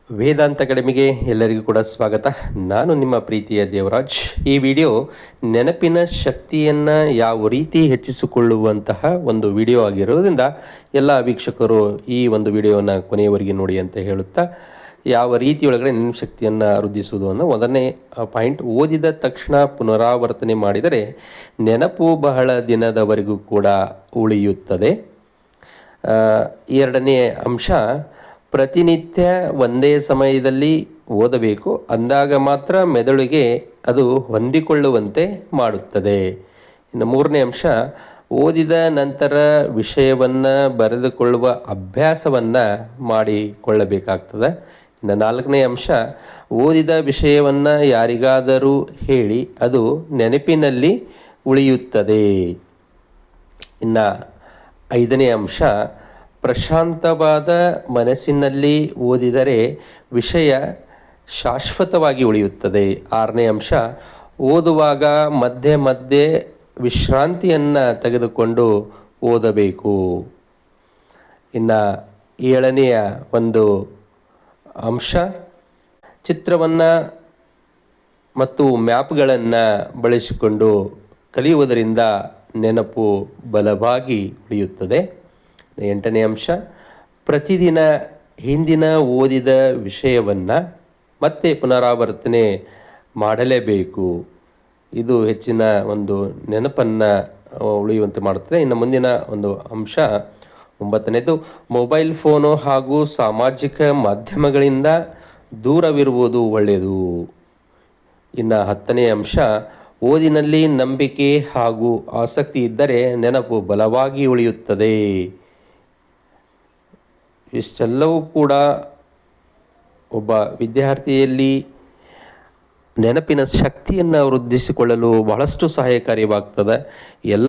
ವೇದಾಂತ ಅಕಾಡೆಮಿಗೆ ಎಲ್ಲರಿಗೂ ಕೂಡ ಸ್ವಾಗತ. ನಾನು ನಿಮ್ಮ ಪ್ರೀತಿಯ ದೇವರಾಜ್. ಈ ವಿಡಿಯೋ ನೆನಪಿನ ಶಕ್ತಿಯನ್ನು ಯಾವ ರೀತಿ ಹೆಚ್ಚಿಸಿಕೊಳ್ಳುವಂತಹ ಒಂದು ವಿಡಿಯೋ ಆಗಿರೋದ್ರಿಂದ ಎಲ್ಲ ವೀಕ್ಷಕರು ಈ ಒಂದು ವಿಡಿಯೋನ ಕೊನೆಯವರೆಗೆ ನೋಡಿ ಅಂತ ಹೇಳುತ್ತಾ, ಯಾವ ರೀತಿಯೊಳಗಡೆ ನೆನಪು ಶಕ್ತಿಯನ್ನು ವೃದ್ಧಿಸುವುದು ಅನ್ನೋ ಮೊದಲನೇ ಪಾಯಿಂಟ್. ಓದಿದ ತಕ್ಷಣ ಪುನರಾವರ್ತನೆ ಮಾಡಿದರೆ ನೆನಪು ಬಹಳ ದಿನದವರೆಗೂ ಕೂಡ ಉಳಿಯುತ್ತದೆ. ಎರಡನೇ ಅಂಶ, ಪ್ರತಿನಿತ್ಯ ಒಂದೇ ಸಮಯದಲ್ಲಿ ಓದಬೇಕು, ಅಂದಾಗ ಮಾತ್ರ ಮೆದುಳಿಗೆ ಅದು ಹೊಂದಿಕೊಳ್ಳುವಂತೆ ಮಾಡುತ್ತದೆ. ಇನ್ನು ಮೂರನೇ ಅಂಶ, ಓದಿದ ನಂತರ ವಿಷಯವನ್ನು ಬರೆದುಕೊಳ್ಳುವ ಅಭ್ಯಾಸವನ್ನು ಮಾಡಿಕೊಳ್ಳಬೇಕಾಗ್ತದೆ. ಇನ್ನು ನಾಲ್ಕನೇ ಅಂಶ, ಓದಿದ ವಿಷಯವನ್ನು ಯಾರಿಗಾದರೂ ಹೇಳಿ ಅದು ನೆನಪಿನಲ್ಲಿ ಉಳಿಯುತ್ತದೆ. ಇನ್ನು ಐದನೇ ಅಂಶ, ಪ್ರಶಾಂತವಾದ ಮನಸ್ಸಿನಲ್ಲಿ ಓದಿದರೆ ವಿಷಯ ಶಾಶ್ವತವಾಗಿ ಉಳಿಯುತ್ತದೆ. ಆರನೇ ಅಂಶ, ಓದುವಾಗ ಮಧ್ಯೆ ಮಧ್ಯೆ ವಿಶ್ರಾಂತಿಯನ್ನು ತೆಗೆದುಕೊಂಡು ಓದಬೇಕು. ಇನ್ನು ಏಳನೆಯ ಒಂದು ಅಂಶ, ಚಿತ್ರವನ್ನು ಮತ್ತು ಮ್ಯಾಪ್ಗಳನ್ನು ಬಳಸಿಕೊಂಡು ಕಲಿಯುವುದರಿಂದ ನೆನಪು ಬಲವಾಗಿ ಉಳಿಯುತ್ತದೆ. ಎಂಟನೇ ಅಂಶ, ಪ್ರತಿದಿನ ಹಿಂದಿನ ಓದಿದ ವಿಷಯವನ್ನು ಮತ್ತೆ ಪುನರಾವರ್ತನೆ ಮಾಡಲೇಬೇಕು. ಇದು ಹೆಚ್ಚಿನ ಒಂದು ನೆನಪನ್ನು ಉಳಿಯುವಂತೆ ಮಾಡುತ್ತದೆ. ಇನ್ನು ಮುಂದಿನ ಒಂದು ಅಂಶ ಒಂಬತ್ತನೇದು, ಮೊಬೈಲ್ ಫೋನು ಹಾಗೂ ಸಾಮಾಜಿಕ ಮಾಧ್ಯಮಗಳಿಂದ ದೂರವಿರುವುದು ಒಳ್ಳೆಯದು. ಇನ್ನು ಹತ್ತನೇ ಅಂಶ, ಓದಿನಲ್ಲಿ ನಂಬಿಕೆ ಹಾಗೂ ಆಸಕ್ತಿ ಇದ್ದರೆ ನೆನಪು ಬಲವಾಗಿ ಉಳಿಯುತ್ತದೆ. ಇಷ್ಟೆಲ್ಲವೂ ಕೂಡ ಒಬ್ಬ ವಿದ್ಯಾರ್ಥಿಯಲ್ಲಿ ನೆನಪಿನ ಶಕ್ತಿಯನ್ನು ವೃದ್ಧಿಸಿಕೊಳ್ಳಲು ಬಹಳಷ್ಟು ಸಹಾಯಕಾರಿಯಾಗ್ತದೆ. ಎಲ್ಲ